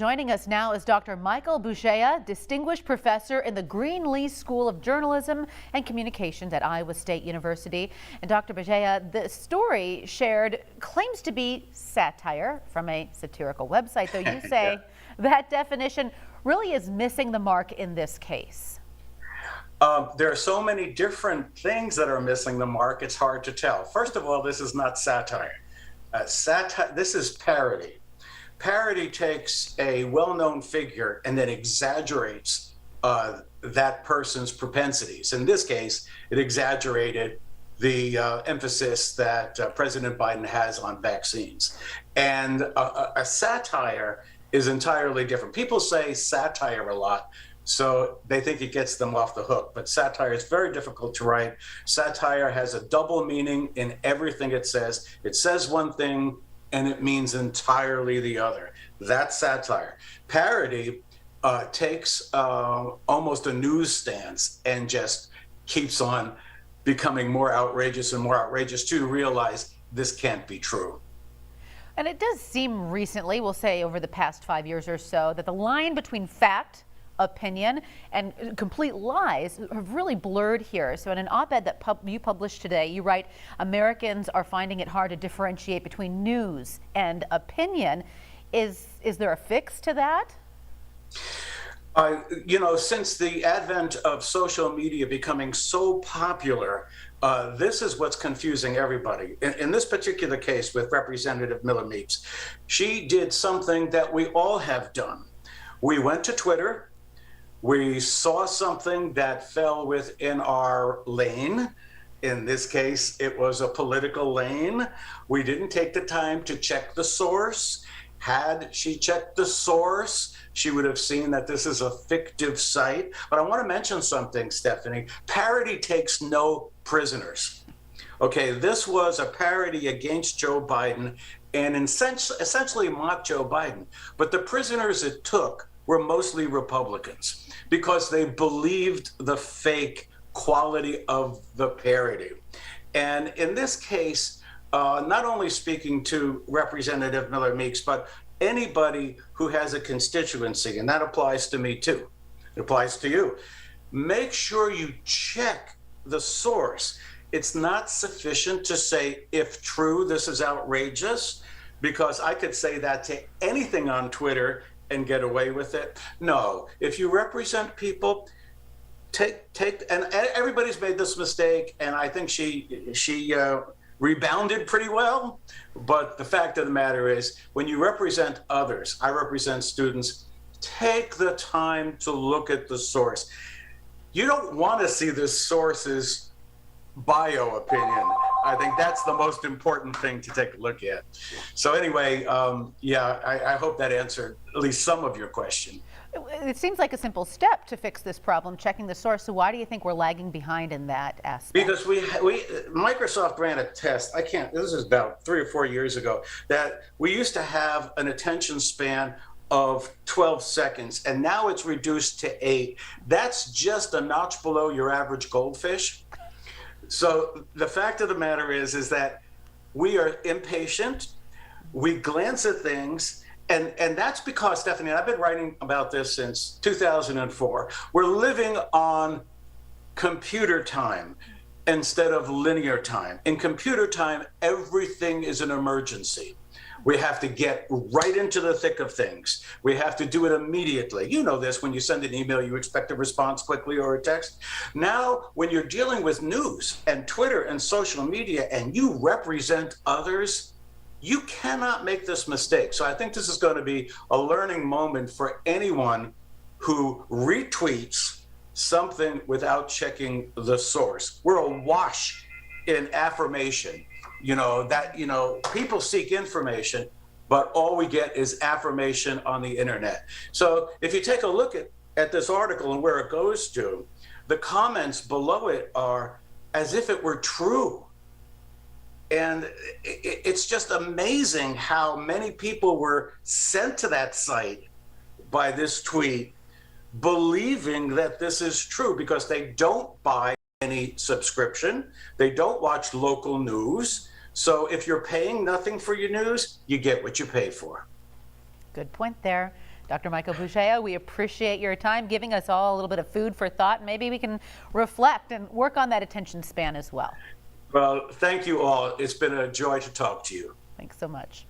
Joining us now is Dr. Michael Bugeja, Distinguished Professor in the Greenlee School of Journalism and Communications at Iowa State University. And Dr. Bugeja, the story shared claims to be satire from a satirical website, though you say that definition really is missing the mark in this case. There are so many different things that are missing the mark, it's hard to tell. First of all, this is not satire. This is parody. Parody takes a well-known figure and then exaggerates that person's propensities. In this case, it exaggerated the emphasis that President Biden has on vaccines. And a satire is entirely different. People say satire a lot, so they think it gets them off the hook. But satire is very difficult to write. Satire has a double meaning in everything it says. It says one thing, and it means entirely the other. That's satire. Parody takes almost a news stance and just keeps on becoming more outrageous and more outrageous to realize this can't be true. And it does seem recently, we'll say over the past 5 years or so, that the line between fact, opinion, and complete lies have really blurred here. So in an op-ed that you published today, you write, Americans are finding it hard to differentiate between news and opinion. Is there a fix to that? Since the advent of social media becoming so popular, this is what's confusing everybody. In this particular case with Representative Miller-Meeks, she did something that we all have done. We went to Twitter. We saw something that fell within our lane. In this case, it was a political lane. We didn't take the time to check the source. Had she checked the source, she would have seen that this is a fictive site. But I want to mention something, Stephanie. Parody takes no prisoners. Okay, this was a parody against Joe Biden and essentially mocked Joe Biden. But the prisoners it took were mostly Republicans because they believed the fake quality of the parody. And in this case, not only speaking to Representative Miller-Meeks, but anybody who has a constituency, and that applies to me too, it applies to you, make sure you check the source. It's not sufficient to say, if true, this is outrageous, because I could say that to anything on Twitter and get away with it. No, if you represent people, and everybody's made this mistake, and I think she rebounded pretty well. But the fact of the matter is, when you represent others, I represent students, take the time to look at the source. You don't want to see the source's bio opinion. I think that's the most important thing to take a look at. So anyway, I hope that answered at least some of your question. It seems like a simple step to fix this problem, checking the source. So why do you think we're lagging behind in that aspect? Because Microsoft ran a test. This is about 3 or 4 years ago, that we used to have an attention span of 12 seconds, and now it's reduced to 8. That's just a notch below your average goldfish. So the fact of the matter is that we are impatient. We glance at things. And that's because, Stephanie, and I've been writing about this since 2004. We're living on computer time instead of linear time. In computer time, everything is an emergency. We have to get right into the thick of things. We have to do it immediately. You know this, when you send an email, you expect a response quickly or a text. Now, when you're dealing with news and Twitter and social media and you represent others, you cannot make this mistake. So I think this is going to be a learning moment for anyone who retweets something without checking the source. We're awash in affirmation. People seek information, but all we get is affirmation on the internet. So if you take a look at this article and where it goes to, the comments below it are as if it were true. And it's just amazing how many people were sent to that site by this tweet, believing that this is true because they don't buy any subscription. They don't watch local news. So if you're paying nothing for your news, you get what you pay for. Good point there. Dr. Michael Bugeja, we appreciate your time, giving us all a little bit of food for thought. Maybe we can reflect and work on that attention span as well. Well, thank you all. It's been a joy to talk to you. Thanks so much.